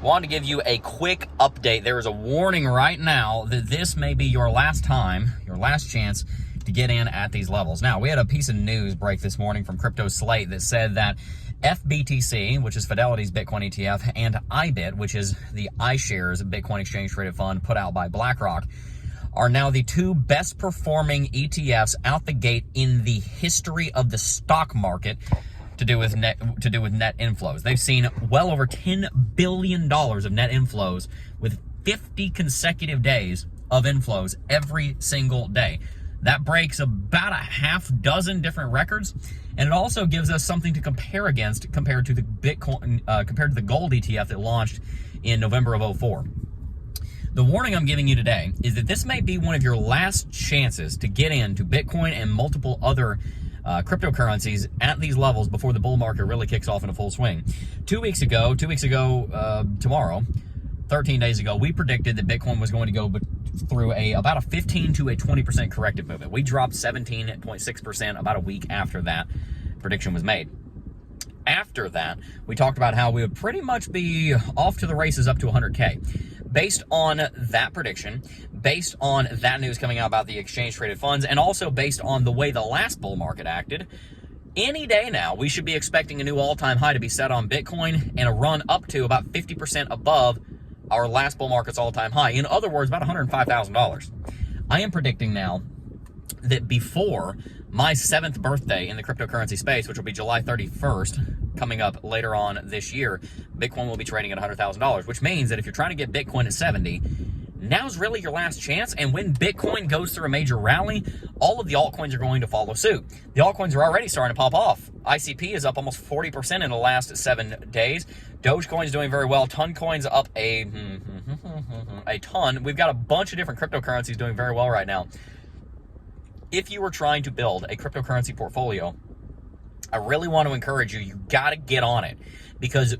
Wanted to give you a quick update. There is a warning right now that this may be your last time, your last chance to get in at these levels. Now, we had a piece of news break this morning from Crypto Slate that said that FBTC, which is Fidelity's Bitcoin ETF, and IBIT, which is the iShares Bitcoin Exchange Traded Fund put out by BlackRock, are now the two best performing ETFs out the gate in the history of the stock market to do with net inflows. They've seen well over $10 billion of net inflows with 50 consecutive days of inflows every single day. That breaks about a half dozen different records, and it also gives us something to compare against compared to the gold ETF that launched in November of 2004. The warning I'm giving you today is that this may be one of your last chances to get into Bitcoin and multiple other cryptocurrencies at these levels before the bull market really kicks off in a full swing. Two weeks ago, tomorrow, 13 days ago, we predicted that Bitcoin was going to go through about a 15 to a 20% corrective movement. We dropped 17.6% about a week after that prediction was made. After that, we talked about how we would pretty much be off to the races up to 100K. Based on that prediction, based on that news coming out about the exchange traded funds, and also based on the way the last bull market acted, any day now, we should be expecting a new all-time high to be set on Bitcoin and a run up to about 50% above our last bull market's all-time high. In other words, about $105,000. I am predicting now that before my 7th birthday in the cryptocurrency space, which will be July 31st, coming up later on this year, Bitcoin will be trading at $100,000, which means that if you're trying to get Bitcoin at 70, now's really your last chance. And when Bitcoin goes through a major rally, all of the altcoins are going to follow suit. The altcoins are already starting to pop off. ICP is up almost 40% in the last 7 days. Dogecoin is doing very well. Toncoin's up a ton. We've got a bunch of different cryptocurrencies doing very well right now. If you were trying to build a cryptocurrency portfolio, I really want to encourage you, you got to get on it, because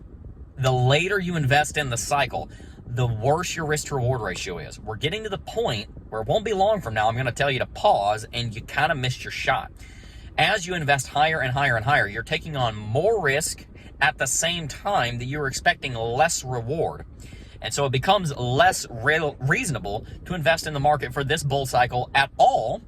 the later you invest in the cycle, the worse your risk to reward ratio is. We're getting to the point where it won't be long from now, I'm going to tell you to pause, and you kind of missed your shot. As you invest higher and higher and higher, you're taking on more risk at the same time that you're expecting less reward. And so it becomes less reasonable to invest in the market for this bull cycle at all.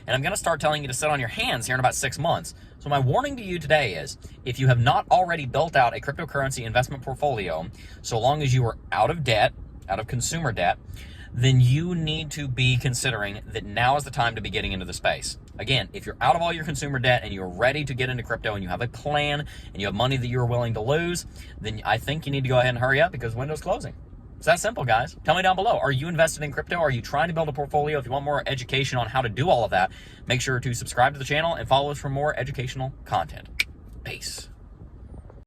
And I'm going to start telling you to sit on your hands here in about 6 months. So my warning to you today is, if you have not already built out a cryptocurrency investment portfolio, so long as you are out of debt, out of consumer debt, then you need to be considering that now is the time to be getting into the space. Again, if you're out of all your consumer debt and you're ready to get into crypto and you have a plan and you have money that you're willing to lose, then I think you need to go ahead and hurry up, because window's closing. It's that simple, guys. Tell me down below. Are you invested in crypto? Are you trying to build a portfolio? If you want more education on how to do all of that, make sure to subscribe to the channel and follow us for more educational content. Peace.